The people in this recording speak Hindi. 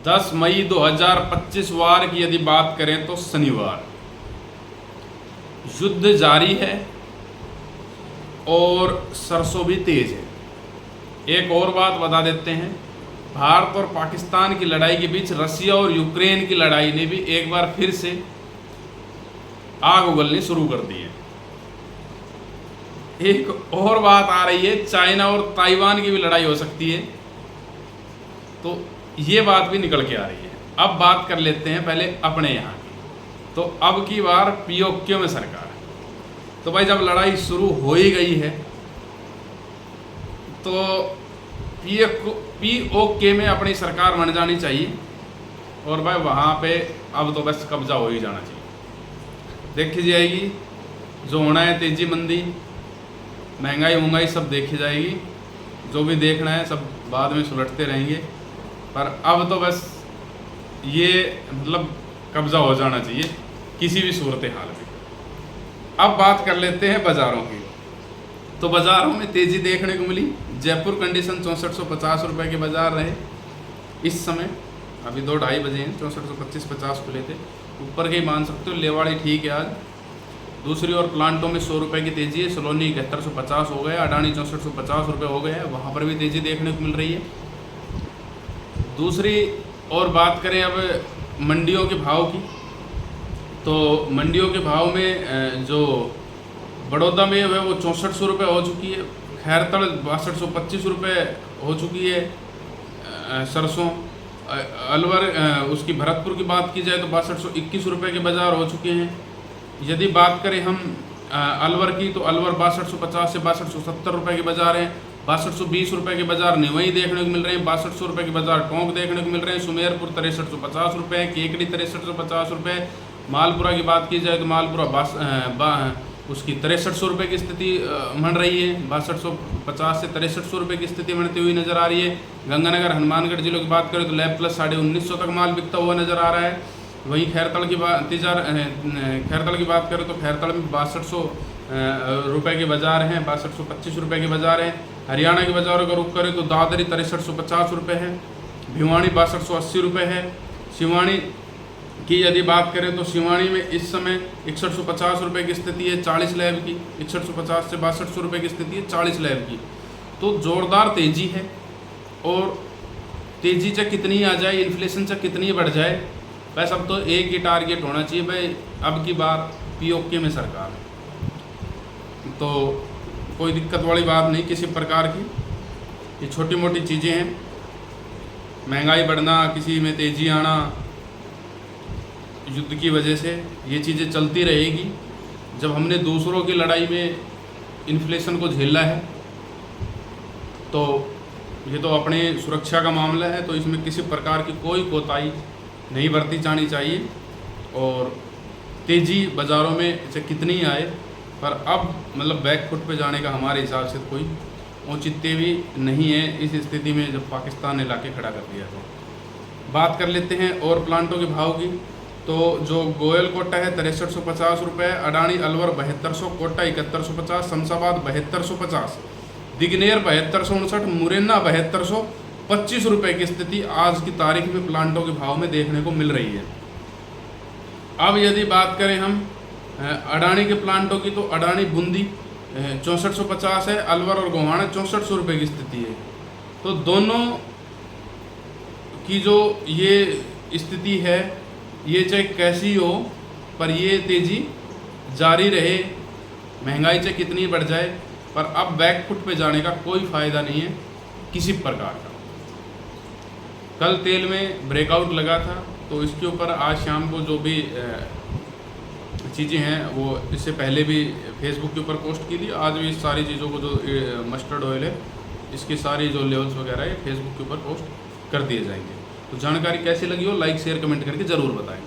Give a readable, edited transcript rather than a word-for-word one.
10 मई 2025 वार की यदि बात करें तो शनिवार, युद्ध जारी है और सरसों भी तेज है। एक और बात बता देते हैं, भारत और पाकिस्तान की लड़ाई के बीच रसिया और यूक्रेन की लड़ाई ने भी एक बार फिर से आग उगलनी शुरू कर दी है। एक और बात आ रही है, चाइना और ताइवान की भी लड़ाई हो सकती है, तो ये बात भी निकल के आ रही है। अब बात कर लेते हैं पहले अपने यहाँ की। तो अब की बार पीओके में सरकार है। तो भाई जब लड़ाई शुरू हो ही गई है तो पीओके में अपनी सरकार बन जानी चाहिए और भाई वहाँ पे अब तो बस कब्जा हो ही जाना चाहिए। देखी जाएगी जो होना है, तेजी मंदी, महंगाई सब देखी जाएगी, जो भी देखना है सब बाद में सुलटते रहेंगे, पर अब तो बस ये मतलब कब्जा हो जाना चाहिए किसी भी सूरत हाल में। अब बात कर लेते हैं बाज़ारों की। तो बाज़ारों में तेज़ी देखने को मिली। जयपुर कंडीशन 6450 रुपये के बाज़ार रहे इस समय, अभी 2-2:30 बजे हैं, 6425-50 खुले थे, ऊपर के ही मान सकते हो। लेवाड़ी ठीक है आज। दूसरी ओर प्लांटों में 100 रुपये की तेज़ी है। सलोनी 7150 हो गया, अडानी 6450 रुपये हो गया है, वहाँ पर भी तेज़ी देखने को मिल रही है। दूसरी और बात करें अब मंडियों के भाव की, तो मंडियों के भाव में जो बड़ौदा में है वो 6400 रुपये हो चुकी है, खैरतड़ 6225 रुपये हो चुकी है सरसों, अलवर उसकी भरतपुर की बात की जाए तो 6221 रुपये के बाज़ार हो चुके हैं। यदि बात करें हम अलवर की, तो अलवर 6250 से 6270 रुपये के बाज़ार हैं। 6220 रुपये के बाज़ार निवई देखने को मिल रहे हैं। 6200 रुपये के बाज़ार टोंक देखने को मिल रहे हैं। सुमेरपुर 6350 रुपये, केकड़ी 6350 रुपये। मालपुरा की बात की जाए तो मालपुरा उसकी 6300 रुपये की स्थिति बन रही है। 6250 से 6300 रुपये की स्थिति बनती हुई नज़र आ रही है। गंगानगर हनुमानगढ़ जिलों की बात करें तो लैब प्लस 1950 तक माल बिकता हुआ नज़र आ रहा है। वहीं खैरतड़ की बात करें तो खैरतड़ में 6200 रुपये के बाज़ार हैं, 6225 रुपये के बाज़ार हैं। हरियाणा के बाज़ारों का रुख करें तो दादरी 6350 रुपये है, भिवानी 6280 रुपये है। सिवानी की यदि बात करें तो सिवानी में इस समय 6150 रुपये की स्थिति है 40 लैब की। 6150 से 6200 रुपये की स्थिति है 40 लैब की। तो ज़ोरदार तेज़ी है, और तेज़ी चाहे कितनी आ जाए, इन्फ्लेशन चाहे कितनी बढ़ जाए, बस अब तो एक ही टारगेट होना चाहिए भाई, अब की बार पीओके में सरकार है। तो कोई दिक्कत वाली बात नहीं किसी प्रकार की, ये छोटी मोटी चीज़ें हैं। महंगाई बढ़ना, किसी में तेज़ी आना, युद्ध की वजह से ये चीज़ें चलती रहेगी। जब हमने दूसरों की लड़ाई में इन्फ्लेशन को झेला है तो ये तो अपने सुरक्षा का मामला है, तो इसमें किसी प्रकार की कोई कोताही नहीं बरती जानी चाहिए। और तेज़ी बाज़ारों में से कितनी आए, पर अब मतलब बैकफुट पे जाने का हमारे हिसाब से कोई औचित्य भी नहीं है इस स्थिति में जब पाकिस्तान ने लाके खड़ा कर दिया। तो बात कर लेते हैं और प्लांटों के भाव की। तो जो गोयल कोटा है 6350 रुपये, अडानी अलवर 7200, कोटा 7150, शमशाबाद 7250, दिग्नेर 7259, मुरैना 7225 रुपये की स्थिति आज की तारीख में प्लांटों के भाव में देखने को मिल रही है। अब यदि बात करें हम अडानी के प्लांटों की, तो अडानी बूंदी 6450 है, अलवर और गोहाना 6400 रुपये की स्थिति है। तो दोनों की जो ये स्थिति है, ये चाहे कैसी हो, पर ये तेज़ी जारी रहे, महंगाई चाहे कितनी बढ़ जाए, पर अब बैकफुट पे जाने का कोई फ़ायदा नहीं है किसी प्रकार का। कल तेल में ब्रेकआउट लगा था, तो इसके ऊपर आज शाम को जो भी चीज़ें हैं वो इससे पहले भी फेसबुक के ऊपर पोस्ट की थी। आज भी इस सारी चीज़ों को, जो मस्टर्ड ऑयल है, इसकी सारी जो लेवल्स वगैरह है फेसबुक के ऊपर पोस्ट कर दिए जाएंगे। तो जानकारी कैसी लगी हो, लाइक शेयर कमेंट करके ज़रूर बताएं।